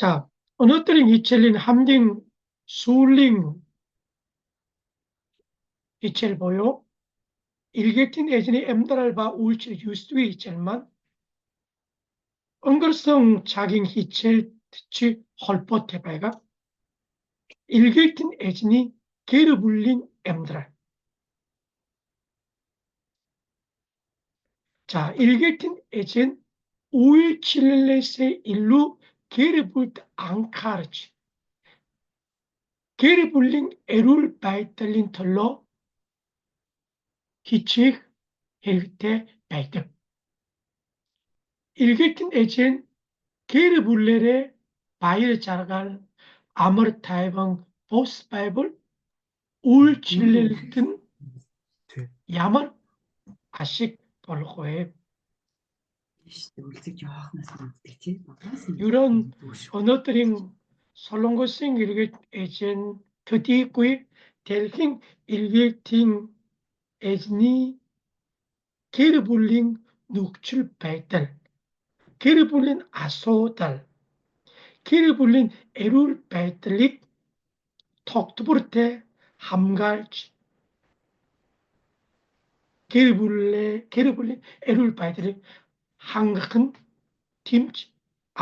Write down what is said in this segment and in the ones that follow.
자, önöttering içeriğin hamding suling içeri boyu 일객tin 애진이 emdaralba 우울칠 유스위 içer만 엉글성 자긴 희첼 듣지 헐벗해봐가 일객tin 애진이 게르 불린 emdaral. 자, 일객tin 애진 5.17레세 일루 게르 불트 앙카르치 게르 불린 에룰 바이탈린 털로 hiçik herifte beldim. 일객tin 애진 게르 불레레 바이르 자갈 아머르 타이방 보스 바이블 울 칠렐든 ямар ашиг болгоё. 이런 언어들인 솔롱고생 일객 에젠 төдийгүй дэлхийн 일객팅 эзний гэр бүлийн нөхцөл байдал, гэр бүлийн асуудал, гэр бүлийн эрүүл байдлыг тогтвортой хамгаалж гэр бүлийн эрүүл байдлыг хангах нь тэмч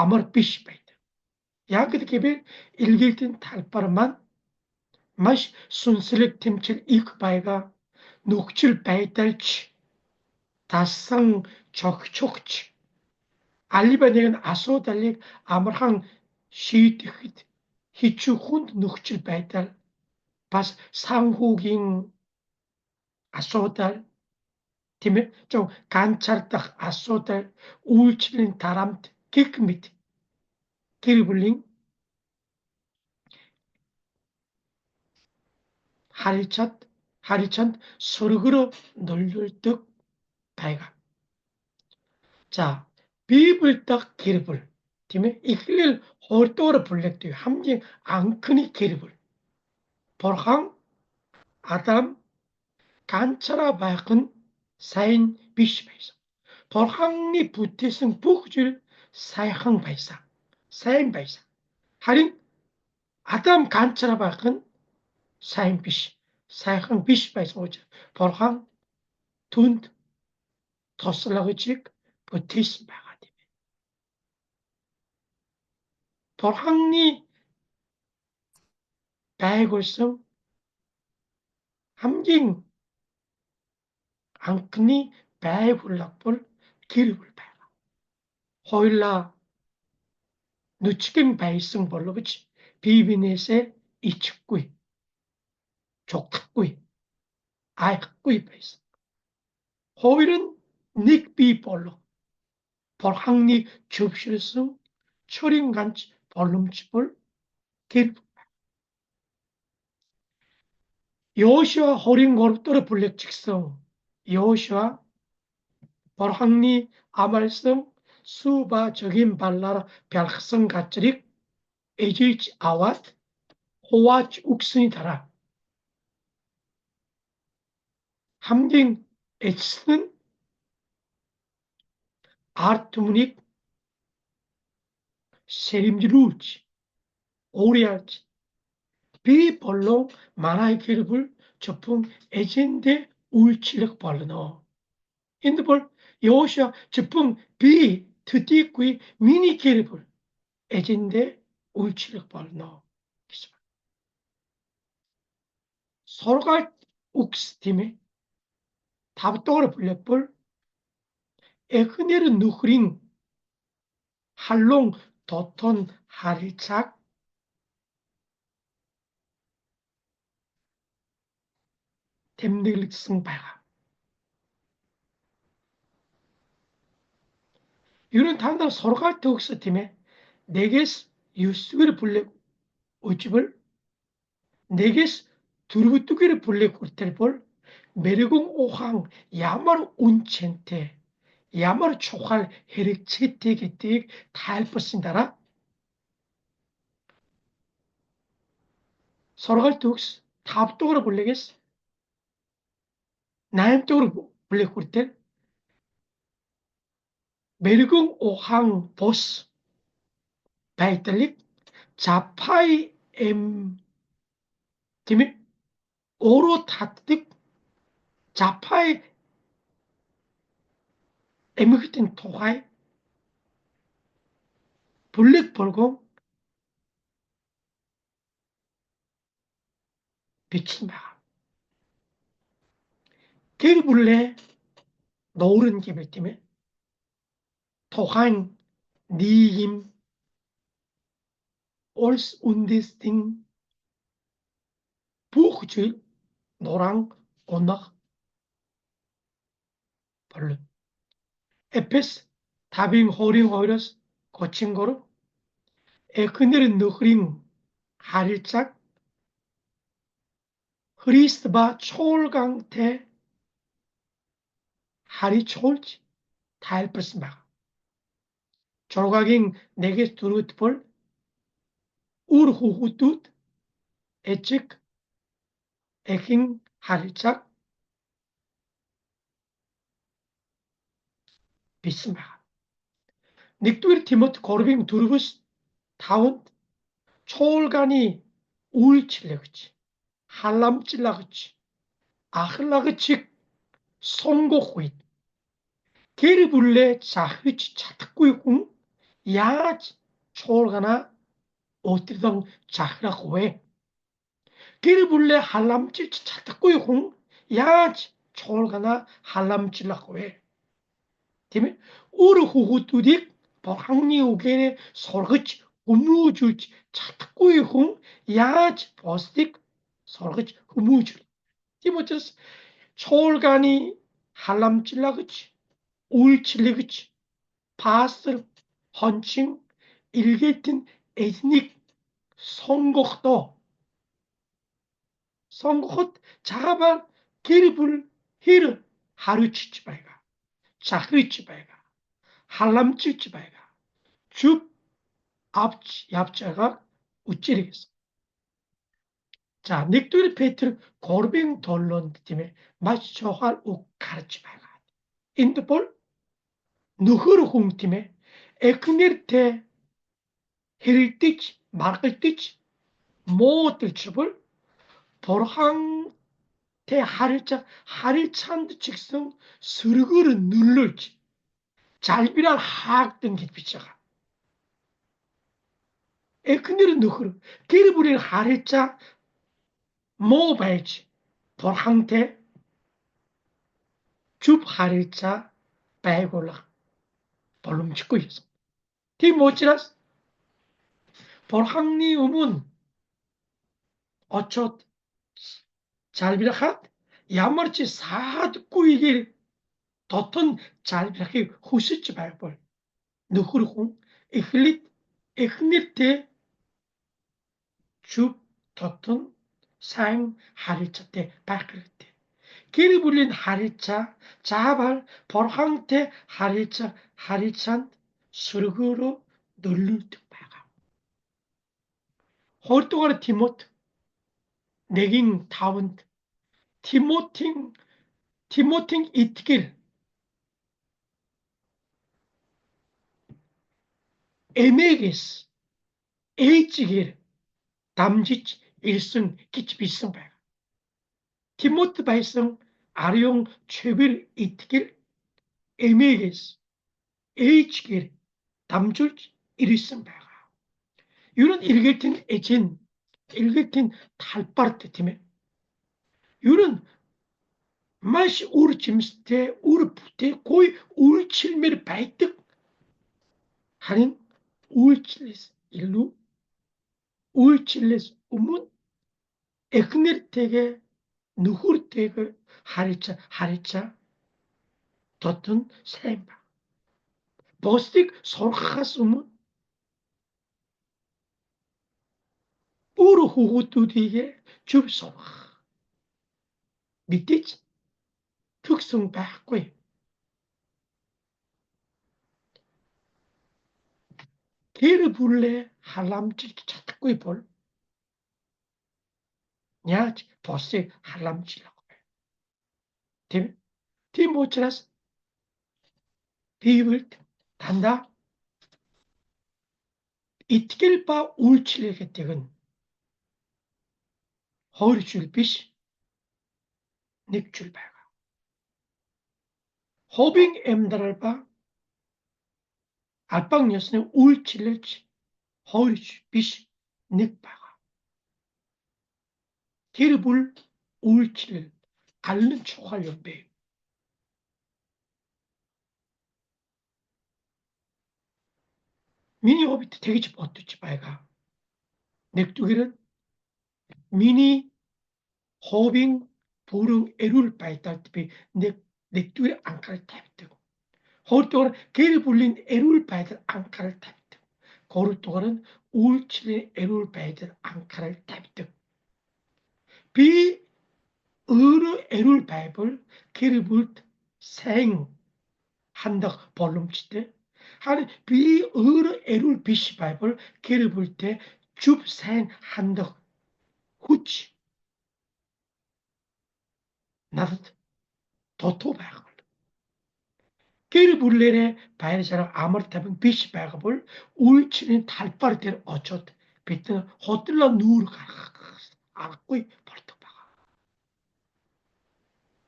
амар биш байдаг. Яг гэвэл 일객된 талбар маань маш сүнслэг тэмцэл их байгаа нөхцөл байдалч дасан цогцогч алба нэгэн асуудалыг амархан шийдэхэд хэцүү хүнд нөхцөл байдал бас санхүүгийн асуудал тийм ээ 좀 ганцаардах асуудал үйлчлэлийн тарамт гэх мэт гэр бүлийн харилцаанд сөргөрөө нөлөөлдөг байгаа. 자, Библи дахь гэр бүл тийм ээ эхлэл 2 дугаар бүлэгт хамгийн анхны гэр бүл Бурхан Адам ганцаараа байх нь сайн биш байсан. Бурханы бүтээсэн бүх зүйл сайхан байсан. Сайн байсан. Харин Адам ганцаараа байх нь сайн биш. Сайхан биш байсан учраас Бурхан түнд туслагчийг бүтээсэн байгаа тийм ээ. Бурханы байгуулсан хамгийн анхны байгууллага бол гэр бүл байгаа. Хоёулаа нүцгэн байсан боловч бие биенээсээ ичихгүй, чухахгүй, айхгүй байсан. Хоёр нь нэг бие болов. Бурханы зөвшөөрсөн чорын ганц боломж бол гэр бүл. Йошуа 23 дугаар бүлэг ч гэсэн Йошуа Бурханы амласан 수바 적인 발라라 벼락성 가짜릭 에지치 아왓 호와치 욱슨이 달아 함긴 에치스는 아르투무닉 세림지루치 오리알치 비벌로 만화의 기름을 접은 에젠데 울치력 벌러너 인드볼 여호시아 접은 비 드디구이 미니 기름을 에젠데 울치력 벌러너 서로가 욱스팀에 답도를 불려볼 에크네르 누흐링 할롱 도톤 하리착 댐들릭승 바가 이런 단다 서로가 더욱스 팀에 네게스 유스비를 불려 오집을 네게스 두르부뚜기를 불려 굴텔볼 메르공 오항 야마르 운첸테 야마르 초할 헤릭 치티기틱 탈버신다라 서로가 더욱스 답독으로 불리겠어 나임독으로 불려 굴텔 메르공 오항 보스 바이탈릭 자파의 팀이 오로 타득 자파의 같은 토하이 블랙 볼공 비친다. 게르불레 노른 기밀 팀에 토하인 니임 올스 운디스팅 부흐주일 노랑 온낙 벌룬 에페스 다빙 호링 호이러스 거친 거로 에크네르 느흐링 하릴짝 흐리스바 초올강태 하리 초올지 타일프스마 조각인 네게 두루트볼 우르후후뚜 에직 에킹 하릴짝 비스마 닉두일 티모트 고르빙 두르부스 타운 초올간이 우울칠레그치 할람찔라그치 아흘라그치 송고후잇 게르불레 자흐치 차트꾸이궁 야지 초올가나 오뜨덩 자흐라고에 게르불레 할람찔 차트꾸이궁 야지 초올가나 할람찔라고에 팀에 우르후후뚜딕 버항니우게네 설거지 우무줄지 차트꾸이궁 야지 버스틱 설거지 우무줄 티모테스 초올가니 할람찔라그치 우울칠레그치 파스 헌칭 일게틴 에스닉 선곡도 선곡 자발 기르불 히르 하루치치바이가 자흐치바이가 할람치치바이가 줍 앞치 얍자가 우찌리겠어. 자, 닉두리 페트르 고르빙 돌론 팀에 마초할 우 가르치바이가 인드볼 누흐르 홍팀에 에크니르테 히르티치 마르티치 모뜰츠볼 보르항 하릴찬드 직성 스르그르 눌러지 잘비란 하악된 기피자가 에크니르 누흐르 기르부린 하릴자 모바이지 보르항테 줍 하릴자 배골라 볼룸 짓고 있어 티모치라스 보르항니 우문 어쩌 잘비라핫 야머치 사드꾸이길 더턴 잘비라키 후시치 발볼 누구르공 эхлит 줍 더턴 상 하리차 때 발그르 때 길이 불린 하리차 자발 벌항테 하리차 하리찬 수르그로 눌릴 듯 바가 홀동아르 티모트 내긴 타운 티모팅 이트길 에메게스 에이치길 담지치 일승 기치 비승 바가 티모트 발성 아리용 최빌 이트길 에메게스 에이치길 담줄 일승 바가 이런 일개tin 에진 일개tin 탈파르트 팀에 이런 맛이 우르침스테 우르푸테 거의 울칠메르 바이뜩 하는 울칠레스 일루 울칠레스 우문 에크네르테게 누후르테게 하리차 더튼 세임바 보스틱 솔하스 우문 우르후후투디게 줍소마 밑에지 특성 바꾸에 게르 불레 할람치 찾고 볼 냐지 보스 할람치라고 해. 티모치라스 비블 단다 İtkilpa үйлчлэгэтгэн хоёр зүйл биш, нэг зүйл байгаа. Хувийн амьдрал ба албан ёсны үйлчлэж хоёр биш, нэг байгаа. Тэр бүр үйлчлэл аль нь чухал юм бэ? Миний хувьд тэгж бодож байгаа. Нэгдүгээр нь миний хувийн бүрэн эрүүл байдалд би нэгдүгээр анхаарал тавьдаг. Хоёрдугаар гэр бүлийн эрүүл байдал анхаарал тавьдаг. Гуравдугаар нь үйлчлэлийн эрүүл байдал анхаарал тавьдаг. Би өөрөө эрүүл байвал гэр бүлд сайн хандах боломжтой. Харин би өөрөө эрүүл биш байвал гэр бүлтэй зөв сайн хандах хүч надад дутуу байх бол. Гэр бүлээрээ баяр шарга амар тайван биш байх бол үйлчлэлийн талбар дээр очоод бид хотлоо нүүр гаргах аргагүй болдог байгаа.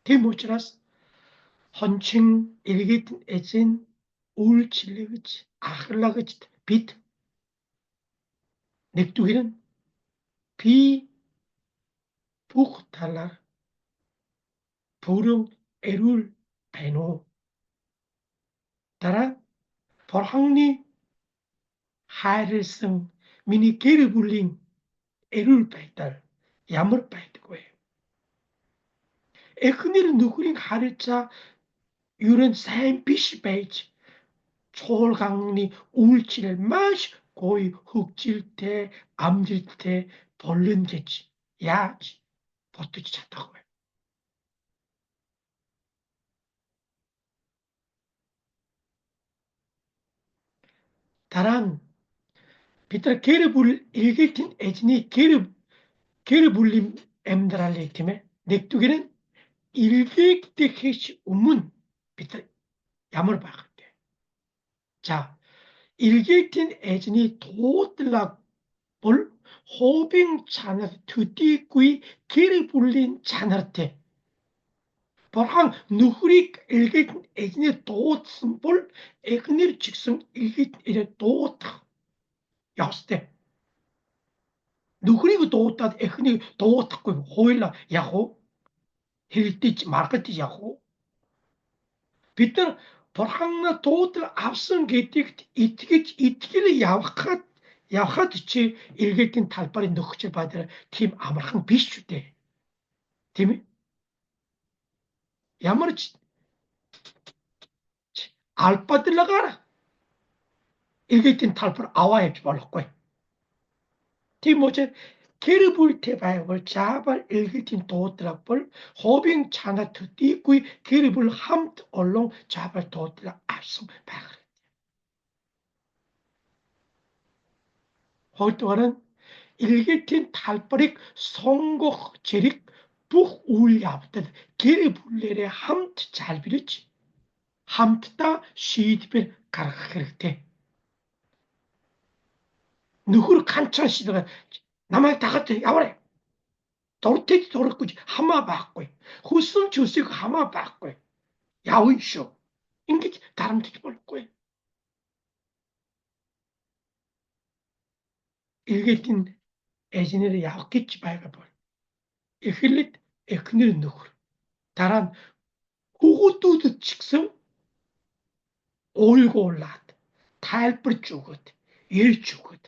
Тийм учраас хончин иргэдэн эзэн үйлчлэгч ахлагч бид нэгдүгээр нь би бүх талаар бүрэн эрүүл байна уу? Дараа Бурханы хайрлсан миний гэр бүлийн эрүүл байдал ямар байдаг вэ? Эхнэр нөхрийн харилцаа ерөн сайн биш байж чуулганы үйлчлэл маш гоё хөгжилтэй, амжилттай болно гэж яаж бодож чадах вэ? Дараа нь бид нар гэр бүл эргэлтийн эзний гэр бүлийн амьдралыг тийм ээ. Нэгдүгээр нь эргээгдэхээс өмнө бид нар ямар байх вэ? За, эргээдийн эзний дуудлага бол хувийн чанар төдийгүй гэр бүлийн чанартай. Бурхан нөхрийг эргээдийн эзнээр дуудсан бол эхнэр ч гэсэн эргээдээ дуудах ёстой. Нөхрийг дуудаад эхнийг дуудахгүй хууль явах уу? Хэрэлдэж маргаж явах уу? Бид нар Бурханы дуудлага авсан гэдэгт итгэж итгэл явхад чи эргээдийн талбарын нөхцөл байдал тийм амархан биш шүү дээ. Тийм ээ? Ямар ч албадлагаар эргээдийн талбар аваа явж болохгүй. Тийм учраас гэр бүлтэй байвал заавал эргээдийн дуудлага бол хувийн чанар төдийгүй гэр бүл хамт олон заавал дуудлага авсан байх хэрэгтэй. Хоёрдугаар нь эргээдийн талбарыг сонгох зэрэг бүх үйл явдал гэр бүлээрээ хамт залбирч хамтдаа шийдвэр гаргах хэрэгтэй. Нөхөр ганцхан шийдвэр намайг дагаад яваарай. Дуртай зурахгүй хамаа байхгүй. Хүссэн ч үсэг хамаа байхгүй. Явна шүү. Ингэж дарамтж болохгүй. Эргээдийн эзнэр явах гэж байгаа бол эхлээд эхнэр нөхөр дараа нь хүүхдүүдэд ч гэсэн уйлгуулад тайлбарж өгöd ярьж өгöd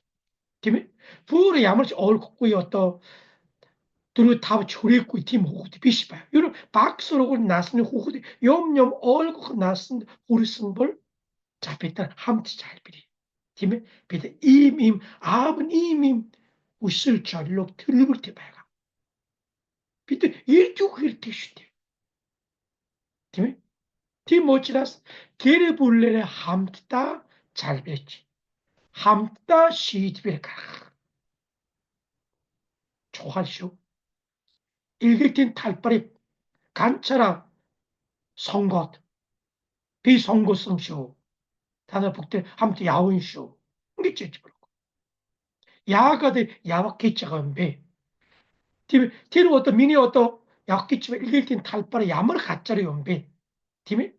тийм ээ. Бүр ямар ч ойлгохгүй одоо 4-5 ч хүрээгүй тийм хүүхэд биш байв. Ер нь баг сургууль насны хүүхэд юм ойлгох насанд хүрсэн бол за бид нар хамт залбирая. Тийм ээ. Бид ийм аав нь ийм өсөл жоллог төлөвлөлт байгаа. Бид ярьж өгөх хэрэгтэй шүү дээ. Тийм ээ. Тийм учраас гэр бүлээрээ хамтдаа залбирч хамтдаа шийдвэр гаргах чухал шүү. Эргээдийн талбарыг ганцаараа сонгоод би сонгосон шүү. Та нар бүгд хамт явна шүү. Ингэж яж болохгүй. яагаад явах гэж байгаа юм бэ? Тэр одоо миний одоо явах гэж илгээлийн талбар ямар газар юм бэ? Тийм ээ?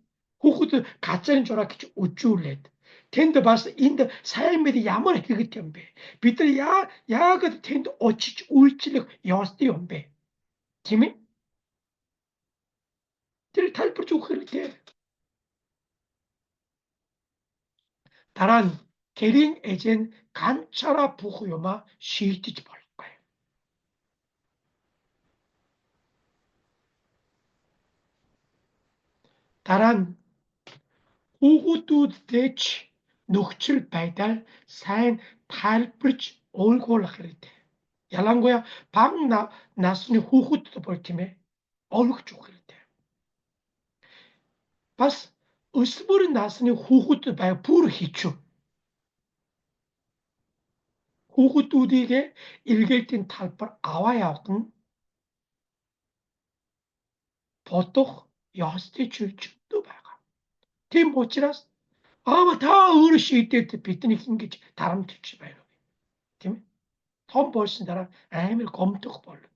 Хүүхэд газарын жураа гэж үжүүлээд тэнд бас энд сайн мэд ямар хэрэгт юм бэ? Бид нар яагаад тэнд очиж үйлчлэх ёстой юм бэ? Тийм ээ? Тэр тайлбарч өгөх хэрэгтэй. Дараа нь гэрийн эжэн ганцаараа бүх юмаа шийдэж болохгүй. Дараа нь хүүхдүүдтэй ч нөхцөл байдал сайн тайлбарж ойлгуулах хэрэгтэй. Ялангуяа бага насны хүүхэдд бол тийм ээ ойлгож өгөх хэрэгтэй. Бас өсвөр насны хүүхэд бай бүр хичүү. Хүүхдүүдийг эргэлтийн талбар аваа явах нь бодох ёстой чөлөөтэй байгаа. Тийм учраас та өөрөө шийдээд биднийг ингэж тарамтж байна. Тийм ээ? Том болсон дараа амар гомдох болно.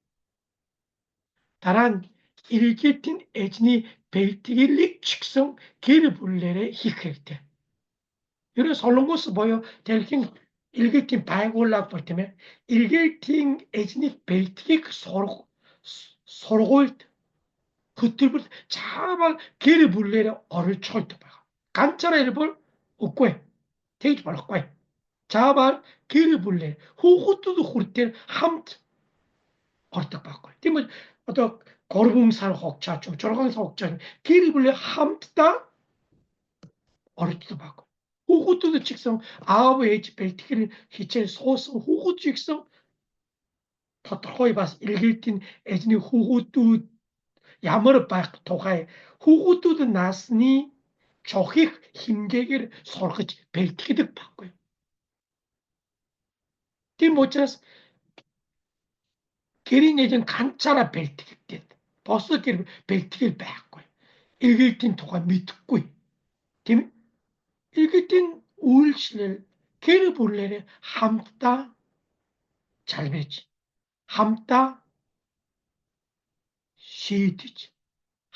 Дараа нь эргэлтийн эзний бэлтгэлийг ч гэсэн гэр бүлээрээ хийх хэрэгтэй. Ерөө солонгос буюу дэлхийн эргэлтийн байгууллага бол тийм ээ эргэлтийн эзний бэлтгийг сургуульд хөтөлбөрт заавал гэр бүлээрээ оролцоход байгаа. Ганцаараа ирбэл үгүй. Тэгж болохгүй. Заавал гэр бүлээр хүүхдүүд хүртэл хамт ордог байхгүй. Тийм үү? Одоо 3 сар хугацаач 6 сар хугацаа гэр бүлээ хамтдаа ордог байхгүй. Хүүхдүүд ч гэсэн аав ээж бэлтгэр хичээл суусан хүүхд ч гэсэн тодорхой бас эргэлтийн эзний хүүхдүүд ямар байх тухай хүүхдүүд насны чохих хэмжээгээр сургаж бэлтгэдэг байхгүй. Тийм учраас гэрийн эзэн ганцаараа бэлтгэдэг. Босод гэр бэлтгэл байхгүй. Эргэлтийн тухай мэдэхгүй. Тийм ээ? Эргэлтийн үйлчлэл гэр бүлээр хамтдаа залбирч хамтдаа шийдэж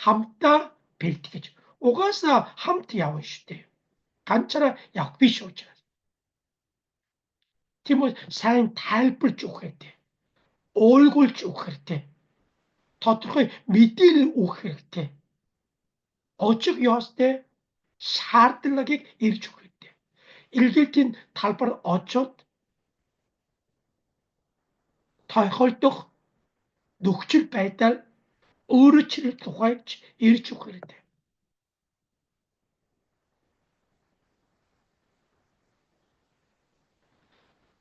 хамтдаа бэлтгэж угаасаа хамт явна шүү дээ. Ганцаараа явах биш учраас. Тийм үү сайн тайлбарж өгөх хэрэгтэй. Ойлгуулж өгөх хэрэгтэй. Тодорхой мэдээлэл өгөх хэрэгтэй. Очих ёстой шаардлагыг ирж өгөх хэрэгтэй. Эргэлтийн талбар очоод тохиолдох нөхцөл байдал өөрчлөлт тухайч ирж өгөх хэрэгтэй.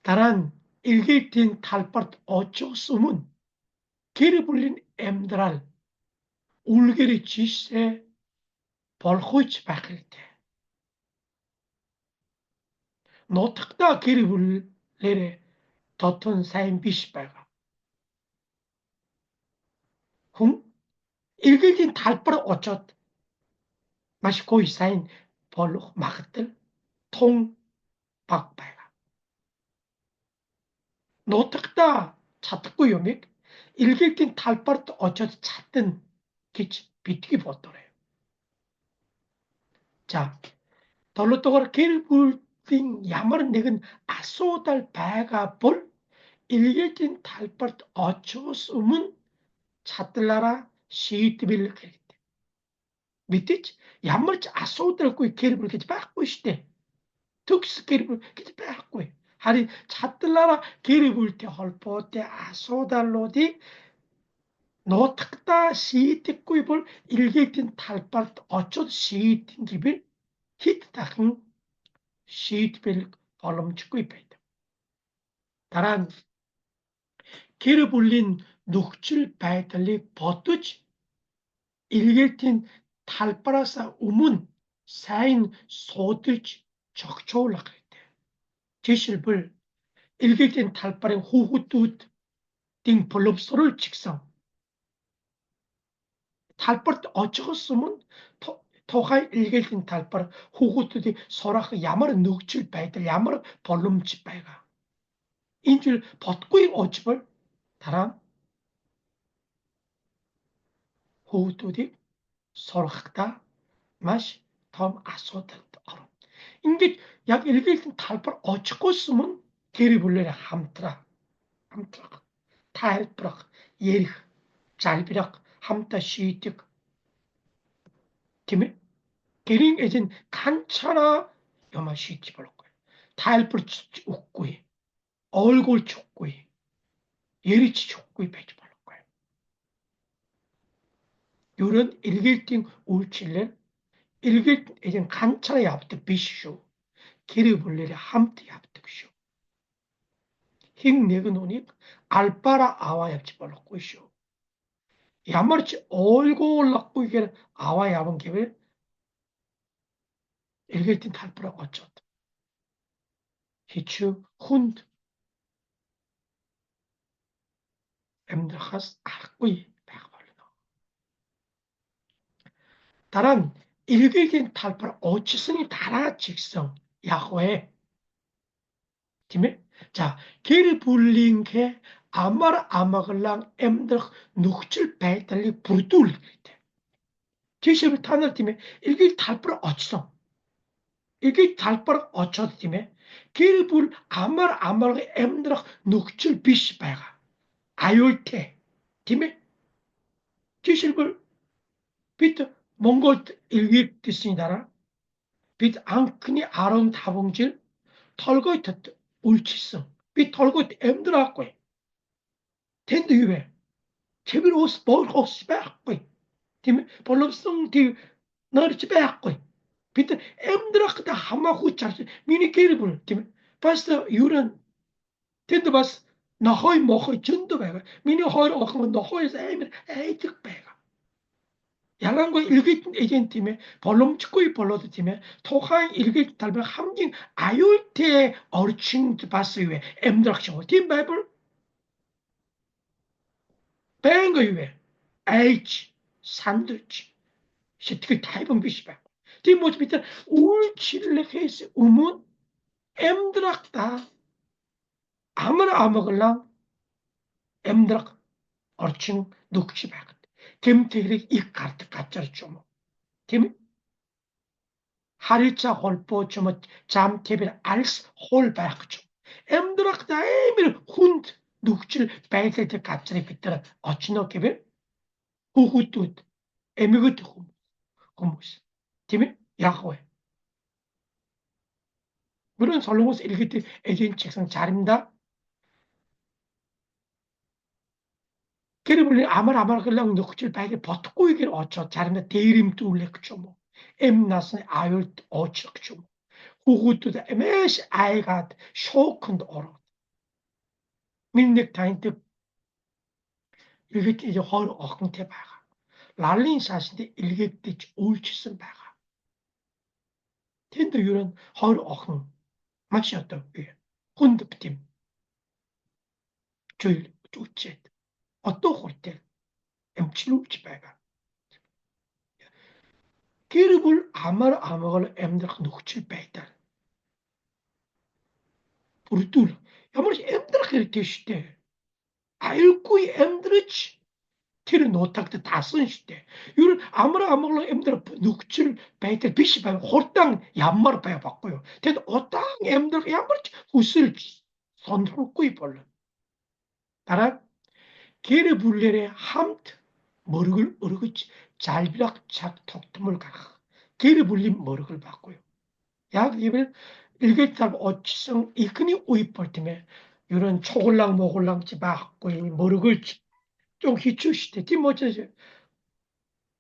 Дараа нь эргэлтийн талбарт очихос өмнө гэр бүлийн амьдрал үлгэр жишээ болохуйч байх хэрэгтэй. Нутагтаа гэр бүлээр дотн сайн биш байгаа. Хүн эргэлтийн талбар очоод маш гоё сайн болох магадлал тун бага байгаа. Нутагтаа чадахгүй юмыг эргэлтийн талбарт очоод чадна гэж битгий бодоорой. За 7 дугаар гэр бүлийн ямар нэгэн асуудал байгаа бол эргэлтийн талбарт очихоос өмнө чадлаараа шийдвэрлэх хэрэгтэй. Мэдээж ямар ч асуудалгүй гэр бүл гэж байхгүй шүү дээ. Төгс гэр бүл гэж байхгүй. Харин чадлаараа гэр бүлтэй холбоотой асуудлуудыг нутагтаа шийдэхгүй бол эргэлтийн талбарт очоод шийдэх гэвэл хэд дахин шийдвэрлэх боломжгүй байдаг. Дараа нь гэр бүлийн нөхцөл байдлыг бодож эргэлтийн талбараас өмнө сайн судалж чогчуулах хэрэгтэй. Жишээлбэл эргэлтийн талбарын хүүхдүүдийн боловсрол ч гэсэн талбарт очихоос өмнө тухайн эргэлтийн талбар хүүхдүүдийг сурах ямар нөхцөл байдал ямар боломж байгаа. 인줄 벗고잉 어찌벌 다람 호우뚜딕 서로학다 마시 덤 아소다 어로 인게 약 일일ትን 탈पर 어치고스문 게리불레레 함트락 타일프락 예리 잘비락 함타 시틱 김에 게링 에진 간차나 여마 시티 볼거예요. 타일프르 웃고이 얼굴 촉고이 예리치 촉고이 배지 볼거예요. 요런 일길팅 울칠레 일길 에진 간차나 yaptı 비쇼 게리불레레 함트 yaptı 쇼 힝 네그노닉 알바라 아와 yap지 볼고 쇼 야마르치 얼굴 낳고 이게 아와 야본 게왜 일길팅 탈프라 어쩌다 hiç hund emdrachas arqui 백벌로. 다른 일격인 탈पर 어치성이 달아 직성 야호에 팀에 자 길 불린 게 아마르 아마글랑 emdrach nukchil 배달리 부르둘 때 기십을 타는 팀에 일격 탈पर 어치성 일격 탈पर 어쩌드 팀에 길불 아마르 아마르 emdrach nukchil 비시 배가 아율테 팀에 기십을 비트 몽골 일기 뜻이니다라 비트 앙크니 아론 다봉질 털고 탔다 울치성 비트 털고 엠드라고 텐드 유베 제비로 오스 볼 호스 빼고 팀 볼럽성 티 너르치 빼고 비트 엠드라크다 하마 후차르 미니 게르불 팀 파스타 유런 텐드 바스 나호이 모호이 전도 배가 미니 호이로 어크면 나호이서 에이면 에이득 배가 야랑과 일기 에이전팀에 벌롬치코이 벌로드 팀에 토하인 일기 달별 함진 아율테 어르칭 바스위에 엠드락쇼 팀 바이블 뱅거위에 H 산들치 시트기 타입은 비시바 팀 모습 밑에 울칠레케스 우문 엠드락다 아무나 아먹을랑 엠드락 어르칭 녹시바 김태일이 이 카트 가짜를 좀 김 harita holpo chuma jam tebir als holberg emdrak da emir hund nukchil baytete kapsari bitter ochino gibi hugutut emigut humus timi 야호에 물론 솔로몬스 읽을 때 에덴 책상 잘입니다. 걔를 아말 그냥 녹칠 바에게 버티고 이게 어쩌 잘입니다. 대림 뚫래 그죠 뭐 엠나스네 아율 어쩌 그죠 뭐 후구뚜다 에메시 아이가 쇼큰도 어로 민넥타인트 일객 이제 헐 어흥태 바가 랄린 사신데 일객대 올치슨 바가 텐드 유런 헐 어흥 마치었다 예 혼드팀 줄 우째 어또 홀때 엠치루치 바가 기르불 아마르 아마걸 엠들 녹칠 베이다 부르툴 야머리 엠들 그렇게 시대 알고 엠들치 티를 노탁도 다 쓴시대. 이걸 아무나 아무나 엠들 눅칠 베이텔 비시 봐 홀땅 얌마를 봐야 봤고요. 근데 어땅 엠들 얌마를 후슬 손으로 꾸이 벌러. 따라 게르 불레레 함트 머르글 어르그치 잘비락 착 톡tum을 가. 게르 불림 머르글 봤고요. 약 입을 일개탈 어치성 이크니 우이벌 때문에 이런 초골랑 모골랑 지박고 머르글 좀 희추시대. 디모처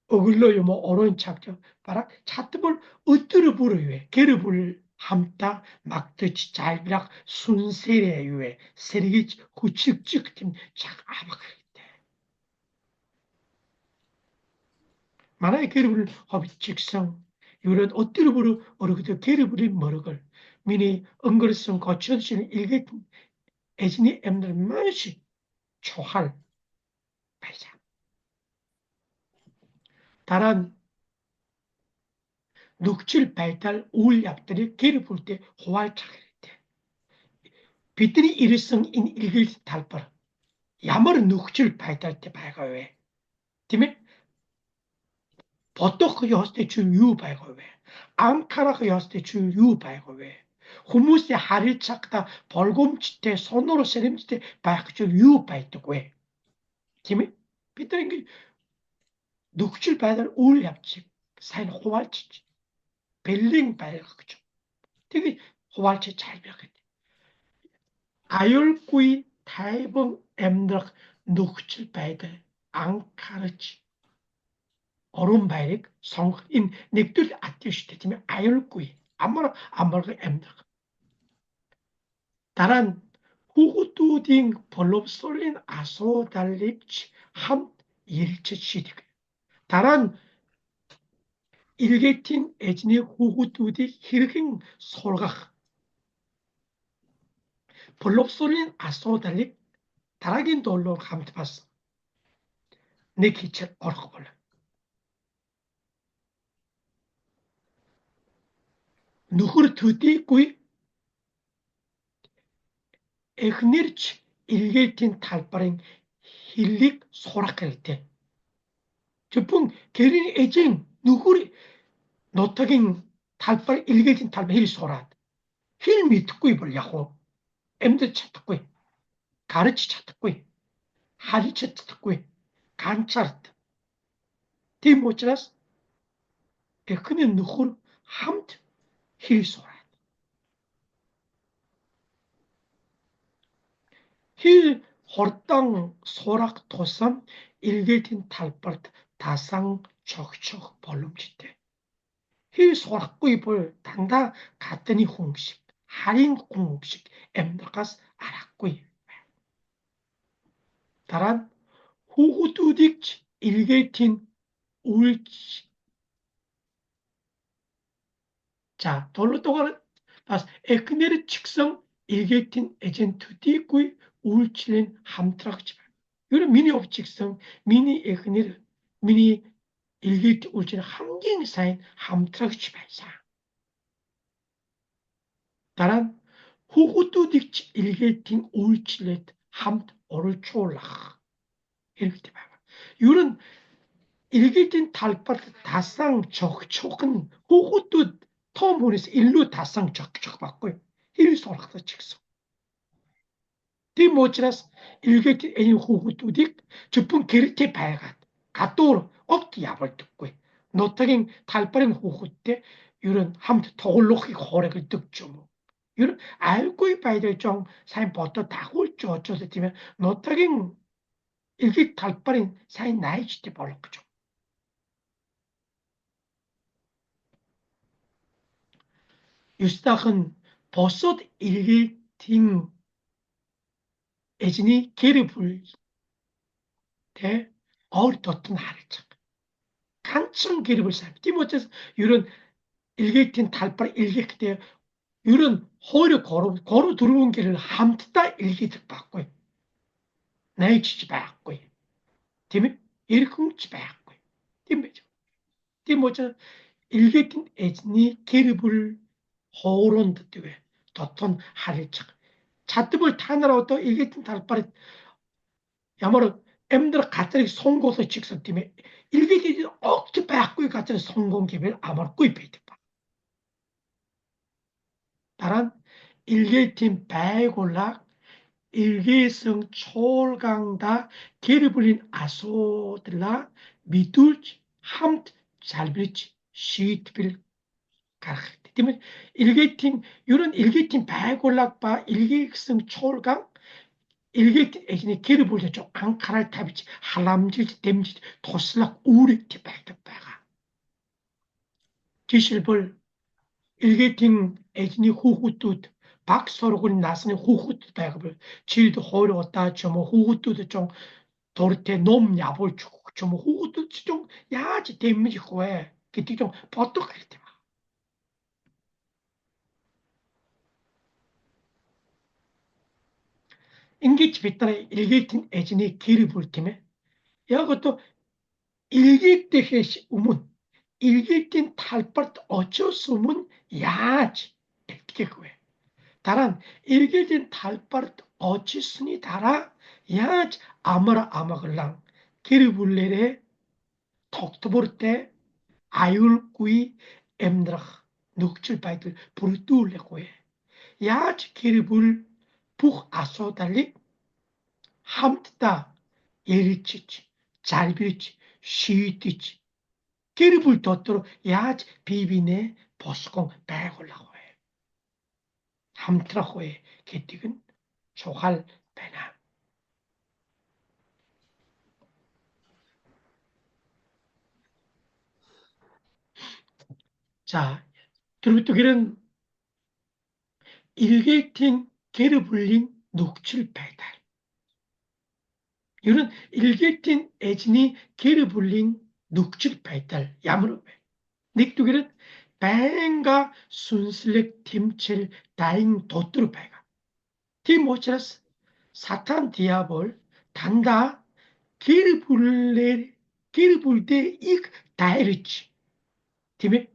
어글러요 뭐 어른 착정 바라 차트볼 으뜨르 부르유에 게르불 함따 막듯이 잘비락 순세례 유에 세리기 후측측 팀착 아박하겠대 만약에 게르불 허비 직성 유런 어뜨르 부르 어르그도 게르불이 머르걸 미니 은거리성 거쳐지는 일개 애진이 엠들 만시 초할 발자 다란 눅칠 발달 우울약들이 게르불 때 호활착을 했대 бидний ирсэн энэ илгээл талбар ямар нөхцөл байдалтай байгаа вэ? Тийм ээ? Бодох ёстой чи юу байгаа вэ? Анхаарах ёстой чи юу байгаа вэ? Хүмүүсийн харилцаагдаа болгоомжтой, сонор сэрэмжтэй байх гэж юу байдаг вэ? Тийм ээ? Бид нар ингэ нөхцөл байдал үйл явцыг сайн хуваалцж, бэлэн байлгах гэж. Тэгээд хуваалцж цайлбах гэдэг. Аюулгүй тайван амьдрах нөхцөл байдал анхаарч орон байрыг сонгох энэ нэгдүгээр ат шүү дээ тийм ээ аюулгүй амархан амьдрах. Дараа нь хүүхдүүдийн боловсролын асуудалыг хамт ярилцаж шийдэх. Дараа нь эргээтийн эзний хүүхдүүдийг хэрхэн сургах. Боловсролын асуудалыг дараагийн долоор хамт бас нэг хичээл орох болно. Нөхөр төдийгүй эхнэрч эргээтийн талбарын хэллийг сурах хэрэгтэй. Зөвхөн гэрийн эзэн нөхөр нутгийн талбар эргээтийн талбар хэл сураад хэл мэдэхгүй бол яг уу амьд чадахгүй, гарч чадахгүй, харж чадахгүй, ганцаард. Тийм учраас эхний нөхөр хамт хэл сураад. Хэл хордон сурах тусам эргээтийн талбарт тасан цогцох боломжтой. Хэл сурахгүй бол дандаа гадны хүн шиг, харийн хүн шиг амьдрахаас аргагүй. Дараа нь хүүхдүүдийг эргээтийн үйлч за долоодугаар бас эхнэр ч гэсэн эргээтийн эзэн төдийгүй үйлчлэн хамтрагч байна. Ер нь миний хувьд ч гэсэн миний эхнэр миний эргээд үйлчлэн хамгийн сайн хамтрагч байсан. Дараа нь хүүхдүүдийг ч эргээтийн үйлчлээд хамт оролцуулах хэрэгтэй байна. Ер нь эргээтийн талбарт тасан цогцох нь хүүхдүүд том хүнээс илүү тасан цогцох байхгүй. Хэл сурахтаа ч гэсэн. Тийм учраас эргээтийн энэ хүүхдүүдийг зөвхөн гэртээ байгаад гадуур огт явуулдаггүй. Нутгийн талбарын хүүхэдтэй ер нь хамт тоглохыг хоригддаг ч юм уу. Ер нь аюулгүй байдал жон сайн бодоод дагуулж очоод тийм ээ нутгийн эргээд талбарын сайн найзтай болох гэж. Юстах нь босод эргээтийн эзний гэр бүл тэ ор дотн харагдах. Ганцхан гэр бүл сайн. Тийм учраас ер нь эргээтийн талбар эргээхдээ ер нь 3-4 гэр хамтдаа эргээдэг байхгүй. Найзч байхгүй. Тийм ээ? Эрхэмч байхгүй. Тийм байж. Тийм учраас эргээтийн эзний гэр бүл хооронд тэгээ дотн харагдах. Чадвал та нар одоо эргээтийн талбарт ямар амьдрах газрыг сонгуулж ч гэсэн тийм ээ. Эргээтийн огт байхгүй газар сонгон гэвэл амаргүй байдаг ба. Дараа нь эргээтийн байгууллага эргээсэн чуулганда гэр бүлийн асуудлаа мэдүүлж хамт залбирч шийдвэр гаргах. Тийм ээ. Эргээтийн ер нь эргээтийн байгууллага ба эргээсэн чуулган эргээтийн эзний гэр бүлд анхаарал тавьж халамжилж дэмжиж туслах үүрэгтэй байдаг байгаа. Жишээлбэл эргээтийн эзний хүүхдүүд баг сургуулийн насны хүүхэд байгаад чийд 2 удаа ч юм уу хүүхдүүд ч дуртай ном явуулж өгөх ч юм уу хүүхдүүд ч яаж дэмжих вэ гэдэг нь бодох хэрэгтэй байна. Ингэж бид нар эргээтийн эзний гэр бүл тийм ээ. Яг одоо эргээтэхээс өмнө эргээтийн талбарт очиос өмнө яаж бэлтгэх вэ? Daran ilgili talpart açısını dara yaç amara amagırlan geri bullere 톡토볼 아율구이 엠드락 눅칠 바이들 부르뚜레고에 야치 기리불 북 아소달리 함트다 예리치치 잘비치 시티치 기리불 도토로 야치 비비네 보스공 배골라고에 함트라고에 게티근 조할 배나 자 그리고 또 그런 일개팅 게르불린 녹칠 배달 이런 일개팅 애진이 게르불린 녹칠 배달 야무르 닉두기는 배가 순슬렉 팀칠 다잉 도트로 배가 티모체스 사탄 디아볼 단다 게르불레 게르불데 이 다이르치 팀에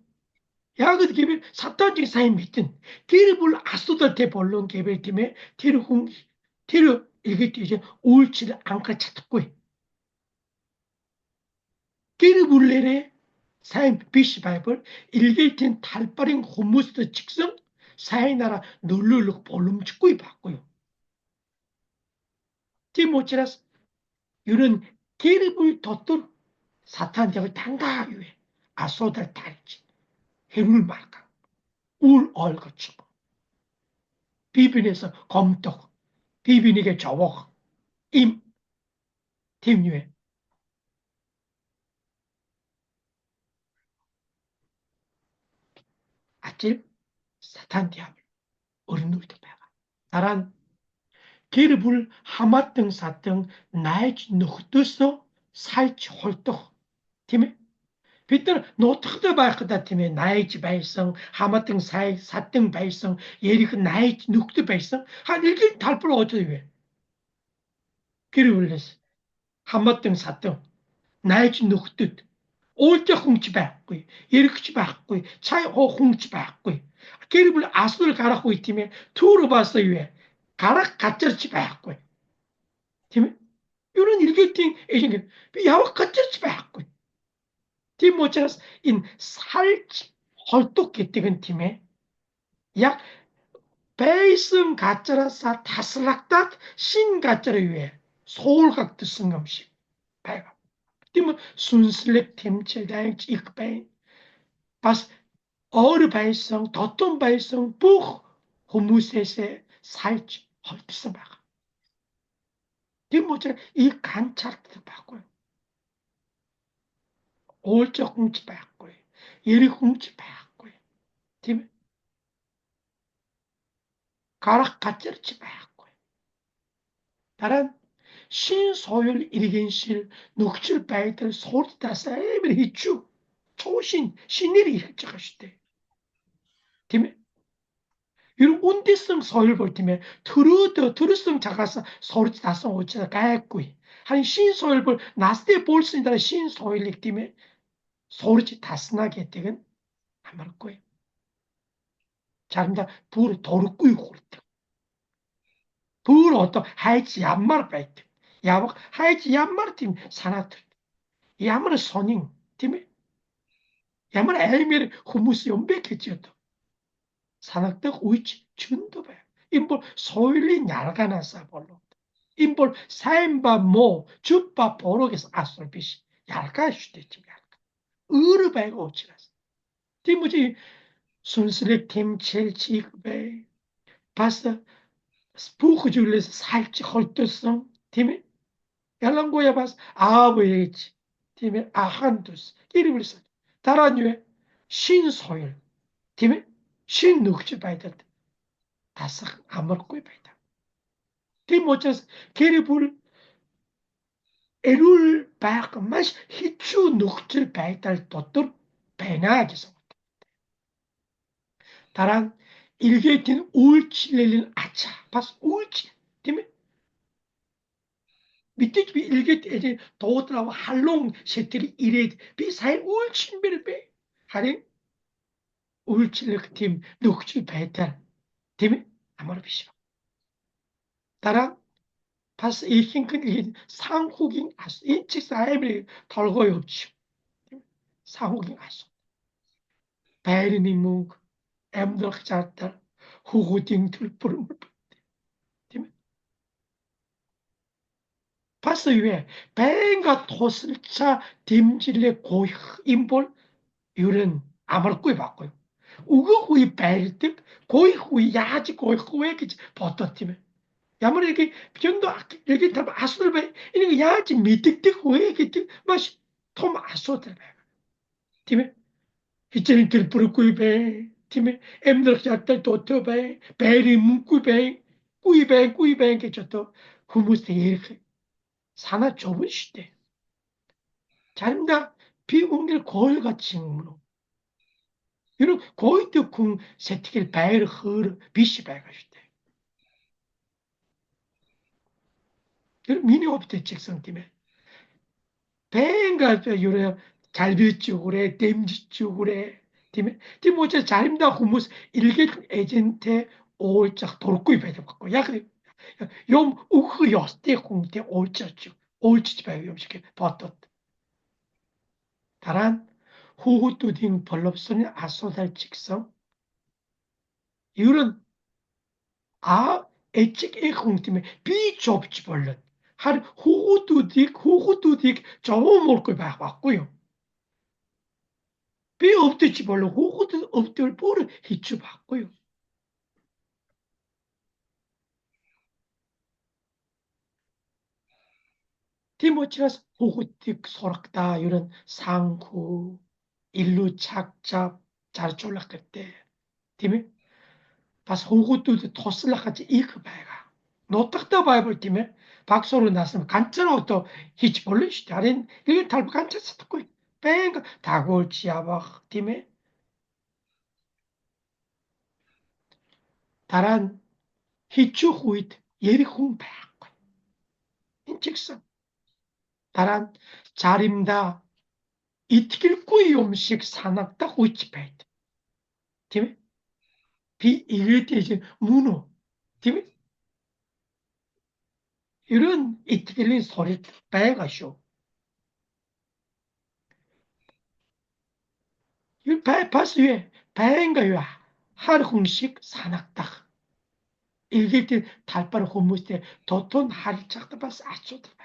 야그 게벨 사탄지 사인 미튼 게르불 아소달테 볼론 게벨 팀에 티르 홍 티르 이게 이제 옳지를 않고 찾고 게르불레레 사인 비시 바이블 일개tin 달빠링 호무스도 직성 사이나라 눌르르 볼룸 축구이 바꾸요. 티모치라스 이런 게르불 덧돌 사탄적을 당가유에 아소달 다리지 해룰 말까 울 얼거치고 비빈에서 검떡 비빈에게 저벅 임 팀유에 아찔 사탄 디아블 어른들도 배가 나란 게르불 하마등 사등 나이치 누흐뜨서 살치 홀떡 팀에 비트는 노트다 바크다 팀에 나이치 발성 하마등 사이 사등 발성 예리그 나이치 누흐트 발성 한 일기 달불 어쩌지 왜 게르불레스 하마등 사등 나이치 누흐트 올때 홍치 받고 예리크치 받고 차이 홍치 받고 게르불 아수를 가라고 이 팀에 투로 봤어 왜 가라 가짜치 받고 팀에 이런 일개팅 에이징 야와 같이 받고 팀 모처럼 인 살치 헐떡게 뛰는 팀에 약 베이슨 가짜라사 다슬락다 신 가짜를 위해 소울각 뜻은 음식 배가 팀은 순슬렉 팀칠 다행 찍배 바스 어르 발성 더톤 발성 북 호무세세 살치 헐뜻은 배가 팀 모처럼 이 관찰도 바꿔요 올적 훔치 받고 예리 훔치 받고 팀 가락 가짜르치 받고 다른 신소율 일긴실 녹칠 바이들 소리다 세밀 히추 초신 신일이 일적하시대 팀에 이런 운디성 소율 볼 팀에 트루성 작아서 소리 다성 오치다 가했고 한 신소율 볼 나스테 볼수 있는 신소율 팀에 소리치 다스나게 되건 안 말할 거예요. 자른다 불 도르꾸이 호르트 불 어떤 하이치 얀마르 바이트 야박 하이치 얀마르 팀 사나트 야마르 소닝 팀에 야마르 엘미르 후무스 연백했지였다 사낙덕 우이치 준도배 인볼 소일린 얄가나사 볼로 인볼 사임바 모 주바 보록에서 아솔비시 얄가 슈대지 얄가 으르바이가 오치라스 팀무지 순스렉 팀 첼치 그베 바스 스푸크줄레스 살찌 헐떴성 팀에 얄랑고야 바스 아브에이치 팀에 아한두스 이름을 써 다란유에 신소율 팀에 신눅지 바이다 다싹 아무렇고 바이다 팀모처스 게리불 에룰 바까마시 히추 눅질 바이달 도tor 베나기서 다란 일개틴 울칠렐린 아차 바스 울치 팀에 밑에 일개 이제 도드라고 할롱 셰트리 이래 비사일 울친베르 베 하린 울칠레 팀 녹지 베탈 팀에 아무런 비시바. 다른 파스 이킹큰 상후긴 아수 인치 사이비 덜거이 없죠. 상후긴 아수. 배리니 뭉 emdel chatter huguting tulpurum. 봤어요. 왜? 배가 토슬차 딤질레 고이 인볼 유는 아무를 꾸이 바꿔요. 우거 후이 배일득 고이 후이 야지 고이 후에 그 버터팀에 야무리 이렇게 변도 여기 다 아수들 배 이런 야지 미득득 후에 그 맛이 톰 아수들 배 팀에 이제는 들뿌를 꾸이 배 팀에 엠들 잣들 도터 배 배리 뭉꾸이 배 꾸이 배 꾸이 배 개쳤도 후무스 이렇게 사나 좁은 시대 자른다 비공개를 거울같이 물어 이런 거의도 궁 세티길 바이를 허르 비시 바이가시대 이런 미니 없대 직성 팀에 뱅가 요래 갈비찌고 그래 댐지찌고 그래 팀에 팀 어째 자림다 후무스 일개 에젠테 올짝 돌꾸이 배도 갖고 야 그래 요 우흐 요스테 공테 올짜죠 올치지 바이 음식에 버터 다란 후후뚜딩 벌럽선이 아소달 직성 이런 아 애찍 애콩팀에 비좁지 벌ለት 한 후후뚜딕 저거 먹을 걸 봤고요 비 없듯이 벌로 후후뚜 없들 보를 히추 봤고요 티모치가 후후틱 소락다 이런 상후 일루 착잡 잘 졸랐을 때 팀이 봐서 호구도 토슬라같이 이그 봐가 노딱다 바이블 팀에 박소로 났으면 간짜로 또 히치 볼리시 다른 이게 탈부 간짜서 듣고 뺑가 다골치아바 팀에 다란 히추 후이트 예리콩 박 인직선 다란 자림다 이트길 꾸이 음식 산악다 후이치 베이트 팀에 비 이길 때 이제 문어 팀에 이런 이트길린 소리 빼가쇼 이 바스에 배인가요? 하루씩 산악다. 일길 때 달바로 호무스 때 도톤 하리짝다 바스 아초다.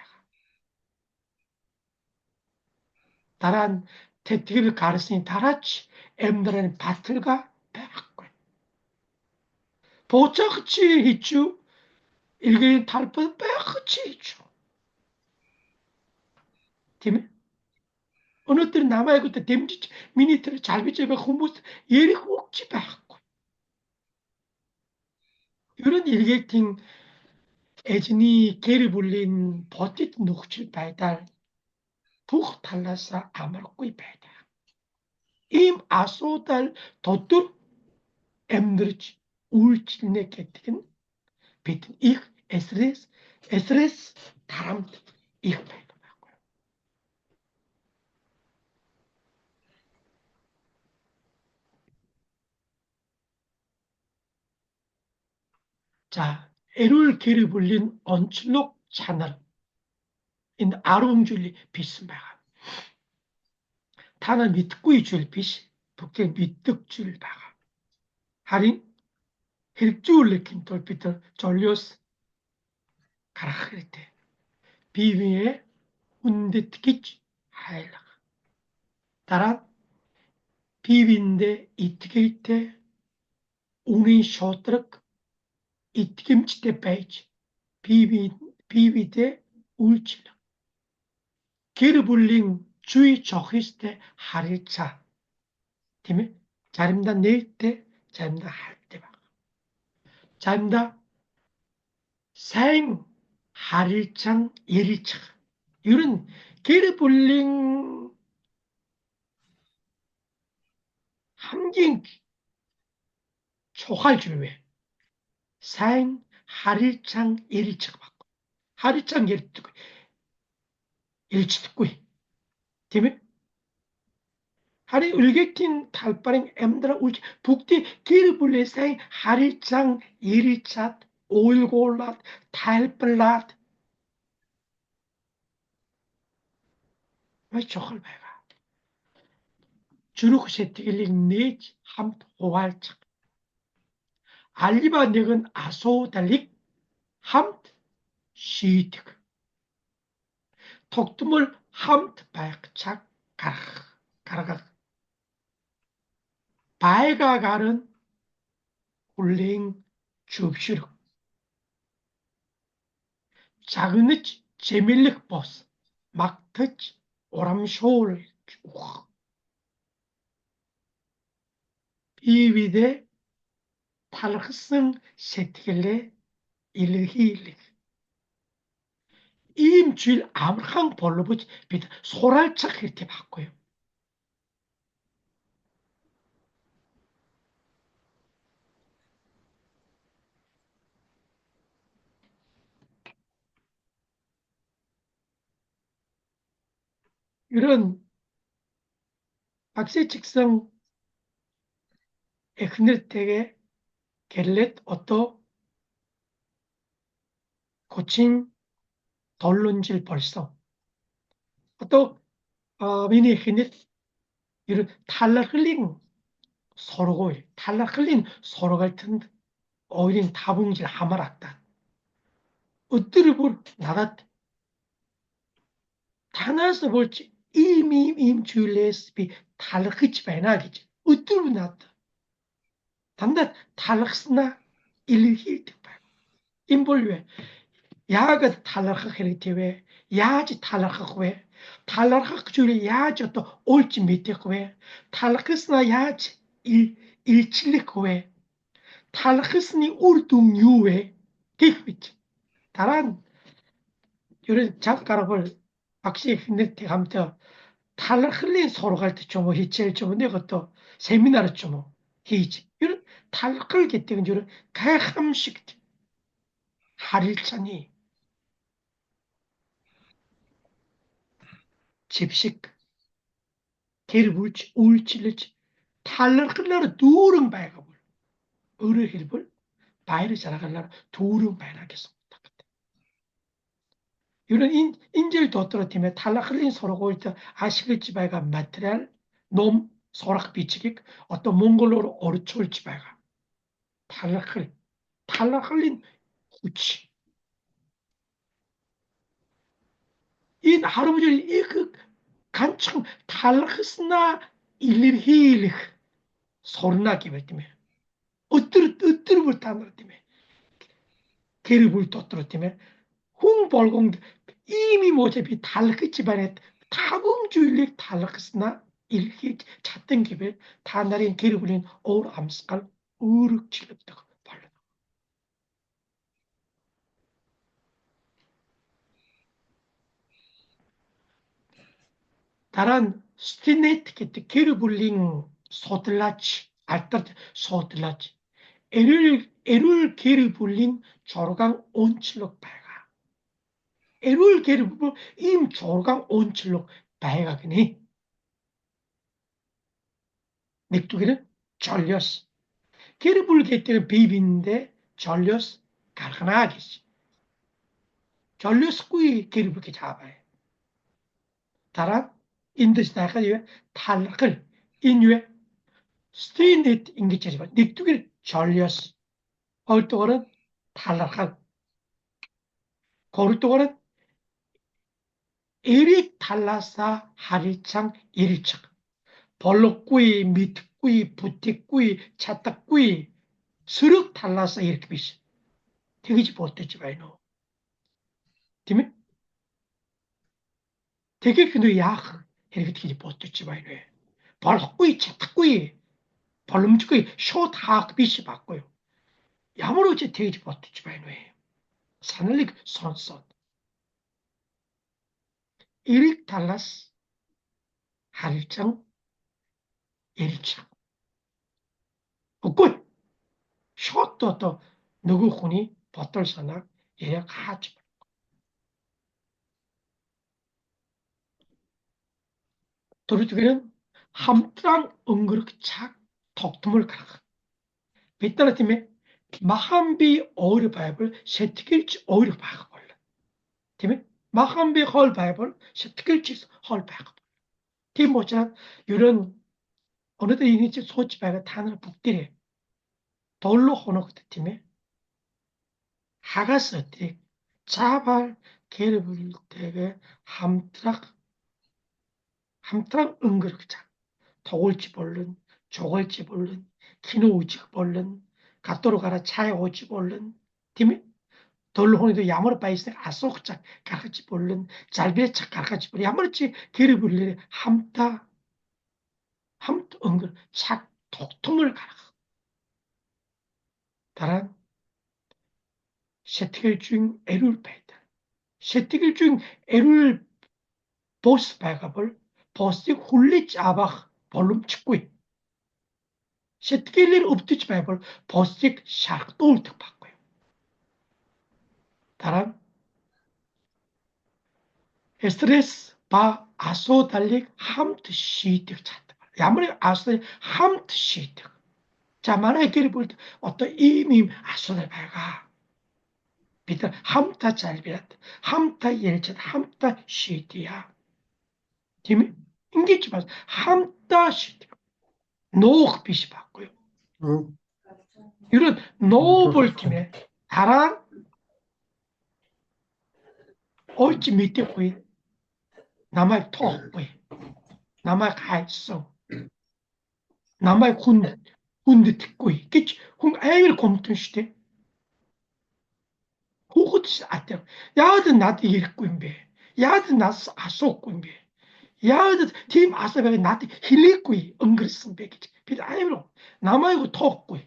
다란 태티를 가르스니 다라치 엠드라는 바틀가 배학권. 보짝치 있죠. 일길 달바 배학치 있죠. 팀에 어느 때는 남아야 그때 댐지 미니트를 잘 비춰봐 호무스 예리 혹지 배학권. 이런 일게팅 에즈니 게리 불린 버티트 녹칠 발달 부х талаасаа амархгүй байдаг. Ийм асуудал дотор амьдарч үйлчлэнэ гэдэг нь бид их эсрес тарамт их байдаг байхгүй. 자, 애를 길이 불린 언출록 채널 인 아롱줄리 비스마가 타는 밑구이 줄 비시 북게 밑득줄 바가 할인 힐줄레킨 돌피터 졸리오스 가라흐리테 비위에 운데트키치 하일라 따라 비빈데 이트게이테 우린 쇼트럭 이트김치테 베이지 비비데 울칠럭 기르불링 주의 적히스테 하리차 팀에 자림다 내일 때 자림다 할 때봐 자림다 생 하리창 예리차 이런 기르불링 함긴 초할줄왜 생 하리창 예리차 받고 하리창 예리차 일치 듣고 팀에 Hari ülgetin talparing emdra ulç bukti geri bulesay hariçang iriçat oylgorlat talpırlat ve çokul bega. 주룩 세티길링 네지 함 호발착 알리바 넥은 아소 달릭 함 시틱 톡투물 함 발착 가락 가락 바이가 가른 굴링 줍슈룩 작은ыть 재밀릭 버스 막트치 오람쇼울 비비데 탈흑승 세티길레 일히일릭 임주일 암항 벌로부지 비다 소랄착 이렇게 바꿔요. 이런 박세 측성 에크늘텍의 겔렛 어떠 고친 덜론질 벌써 어떠 미니 히닛 이런 탈락 흘린 서로고 탈락 흘린 서로 같은 어린 다붕질 하마락다 어뜨르볼 나다 타나서 볼지 이미 줄레스비 탈락 흐치 배나기지 어뜨르 나다 단다 탈락스나 일힐 때 인볼왜 야가 탈락하게 되왜 야지 탈락하고 왜 탈락하고 줄이 야지 또 옳지 밑에고 왜 탈락했으나 야지 일칠리고 왜 탈락했으니 우르둥 유왜 기피치 다란 이런 작가락을 박시 힘들 때 감터 탈락 흘린 서로 갈 때 좀 히칠 좀 내가 또 세미나를 좀 히지 이런 탈락을 get는 줄은 가함식 하릴찬이 집식 geri ulçilich tallarqılar durun baygabul. Örü hilbul bayri saraqallar durun bayrages. 이런 인질 도트로 팀에 탈락을린 서로고 있다 아시겠지 바이가 마트리알 놈 소락 비치기 어떤 몽골로로 어르초올지 바이가 탈락을린 후치 이 할아버지 이그 간청 탈락했으나 일일히일릭 소리나기 때문에 으뜨르 불타는 때문에 개를 불 때문에 홍벌공 이미 모자비 달라그 집안에 다봉주일릭 달라그스나 일기 잣된 기별 다나린 개를 불린 어울 암스칼 우르 칠럽다가 발라 다란 스티네트게트 개를 불린 소들라치 알따 소들라치 에를 개를 불린 조르강 온칠록 발가 에를 개를 불린 임 조르강 온칠록 발가그니 맥두기는 절렸어. 개를 불게 때는 비빈데 절렸어. 갈가나겠지. 절렸어 꾸이 개를 불게 잡아요. 다란 인도시 나가지고 탈락을 인유에 스테인릿 인기처리가 닉두기를 절렸어. 얼토거는 탈락할 거르토거는 에릭 탈라사 하리창 일착 벌럭구이 밑구이 부티구이 차딱구이 스륵 탈라사 이렇게 비슷 되게지 못했지 마이노 되게 되게 근데 약 이렇게 되게 못했지 마이노 벌럭구이 차딱구이 벌름죽구이 쇼다 비슷 바꿔요 야무로 제 되게 못했지 마이노 산을릭 손선 이릭 탈라스 할창 일창 없고 쇼또 또 누구 혼이 버떨사나 예약 하지 도르주기는 함트랑 엉그르 착 덕tum을 가라. Bittere time machen wir eure Bibel şetkilç eure Bibel. Time machen wir whole Bible şetkilç whole Bible. 팀 뭐냐 이런 어느덧 이니치 소치바가 탄을 북들에 돌로 호노 그 팀에 하가스티 자발 게르불 때에 함트락 은그르자 더올지 볼른 저올지 볼른 키노우지 볼른 갓도로 가라 차에 오지 볼른 팀에 돌로호니도 야무르 바이스 아속짝 가르치 볼른 잘비착 가르치 볼른 야무르치 게르불레 함트 은글 착 독통을 가라 다란 셰티글 중 애를 배다 셰티글 중 애를 보스 배가볼 보스 훌리 짜박 볼룸 축구이 셰티글을 읍티치 배볼 보스 샤크 또울특 바꿔요 다란 스트레스 바 아소 달릭 함트 시틱 찾다 야무리 아소 함트 시틱 자 만약에 길을 볼때 어떤 이미 아소를 배가 비틀 함타 잘비랐다 함타 예르쳤다 함타 시티야 팀이 인기치 봐서 함타 시티 노크 빛이 받고요 응. 이런 노블 팀에 다란 옳지 밑에 보이 남의 톡 보이 남의 갈성 남의 군드 듣고 있겠지 홍 애일 곰튼 시대 호구치 아때 야든 나한테 읽고 임배 야든 나서 아속고 임배 야든 팀 아서베가 나한테 힐리고 엉그리슨 배기지 비다 아니로 남아이고 톡고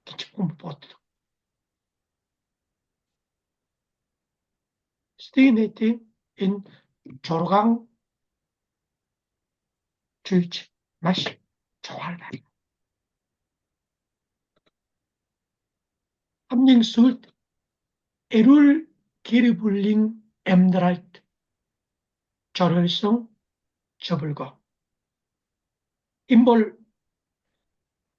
기치 공부 버트 스티네티 인 조르강 주이치 마시 좋아라 함닝술 에룰 기르불링 엠드라이트 절혈성 저불거 인볼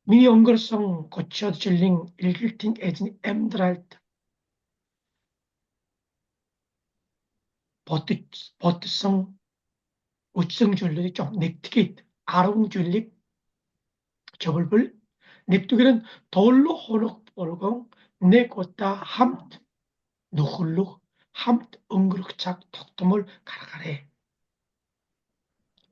미연걸성 고치어질링 일길팅 에진 엠드라이트 버트성 우성줄릭 좀 넥티깃 아롱줄릭 저불불 neptu기는 돌로 호록 볼공 내꽃다 함트 누hul룩 함트 엉그룩착 톡tom을 가라가래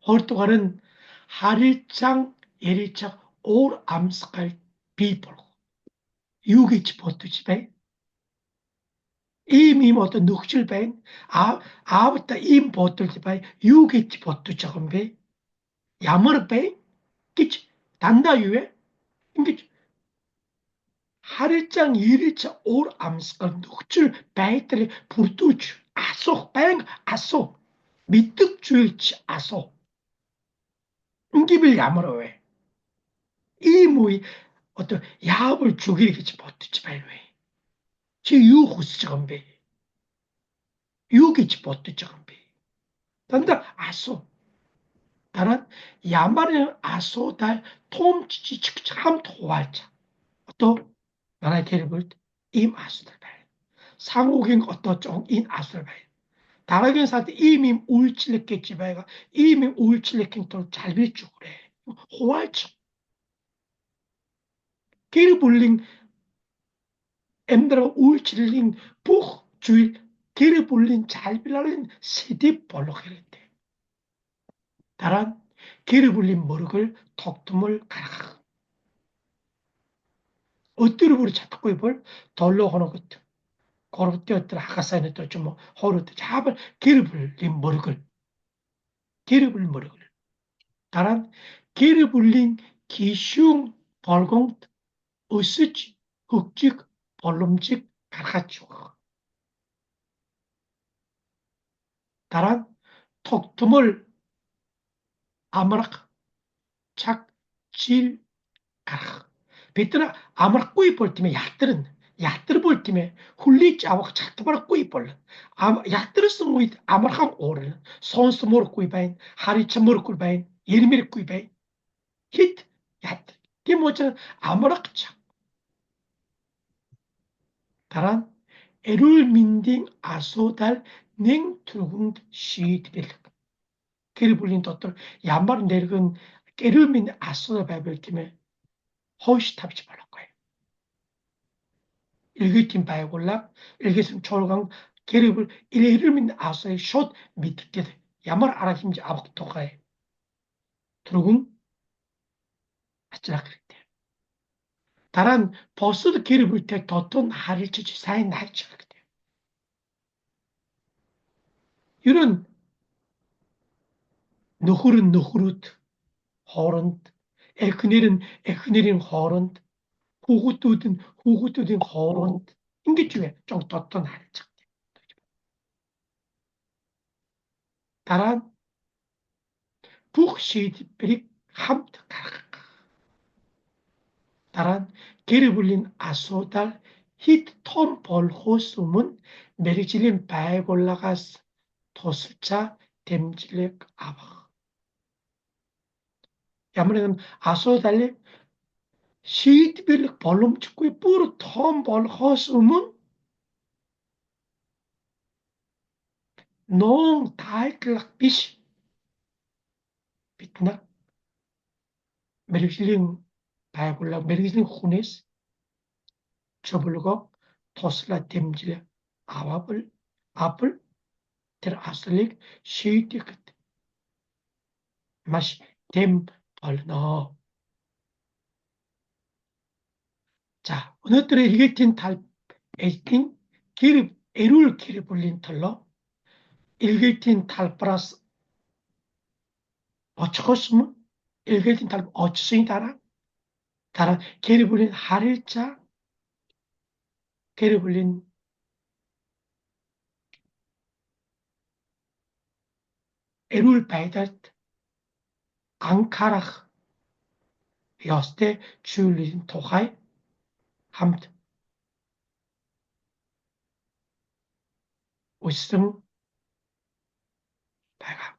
헐뚜가는 하릴장 예리착 올 암스칼 비볼 유기치 보트지배 이미 어떤 눅실배 아부터 임 보트지배 유기치 보트적은배 야머르배 끼치 단다유에 인기 하릴장 이리차 올 암스칼 눅줄 배들이 불뚜주 아소 뱅 아소 미뜩주일치 아소 응기빌 야머러 왜? 이 뭐이 어떤 야합을 죽이겠지 버티지 말왜? 제 유호스 저건배 유기지 버티 저건배 단다 아소 다른 야마는 아소 달 톰치치 참 도알자 또 나라의 대립을 임 아소들 발 상호경 어떤 쪽인 아소들 발 다라긴 사태 이미 울칠랬겠지 바이가 이미 울칠랬긴 또잘 비추 그래 호알죠 기르불링 엠드라 울칠링 북 주일 기르불린 잘 빌라린 세디 볼록해랬대 다란 기르불린 머륵을 톡tum을 가라 어뜨르 부리 잡고 입을 돌로 하는 것도 고르 뛰었더라 하가사이는 또좀 호르트 잡을 기르불린 머륵을 기르불 머륵을 다란 기르불린 기슝 벌공 으스지 흑직 벌름직 가가지고 다란 톡tum을 아마락 착질 가라 베트나 아마락 꾸이 볼 때면 야뜨르 볼 때면 훌리 짜와 차트바라 꾸이 볼라 야뜨르 스무이 아마락 오르 손스 모르 꾸이 바인 하리차 모르 꾸이 바인 20 bei hit yattı. Tim hoca 아무렇죠. 다란 에룰 민딩 아소달 냉 투군 시드빌 게르불린 도tor 양바른 내르근 에룰 민 아소다 바이블 팀에 허시 탑지 말할 거예요. 일기팀 바이골라 일기팀 초월강 게르불 에룰 민 아소의 숏 밑게 야말 알아힘지 아박 도가에 들어군 아찔라 그랬대. 다란 버스도 게르불 때 더톤 하릴 치지 사이 나이치 그랬대. 이런 누후른 누후르트 허런트 에크네린 허런트 후구뚜든 허런트 인게 중에 좀 더떤 할착 다란 북시디페릭 함트 다란 게르불린 아소달 히트 톰벌 호수문 메리질린 바에골라가스 도수차 댐질렉 아바 야무래는 아소달리 시디빌릭 벌룸축구의 뿌르 톰벌 호수문 농 다이클락 비시 bitnak mэргэжлийн байгууллага мэргэжлийн хүнээс чөбөлгөө туслах дэмжлэг авабал апл тэр асуудлыг шийдэхэд маш дэм болно. За өнөөдөр эргээдийн тал элтийн гэр эрүүл гэр бүлийн төлөө эргээдийн талбараас очихоос өмнө эргээдийн талбар очсон дараа гэр бүлийн харилцаа гэр бүлийн эрүүл байдалд анхаарах ёстой зүйлийн тухай хамт үзсэн байгаа.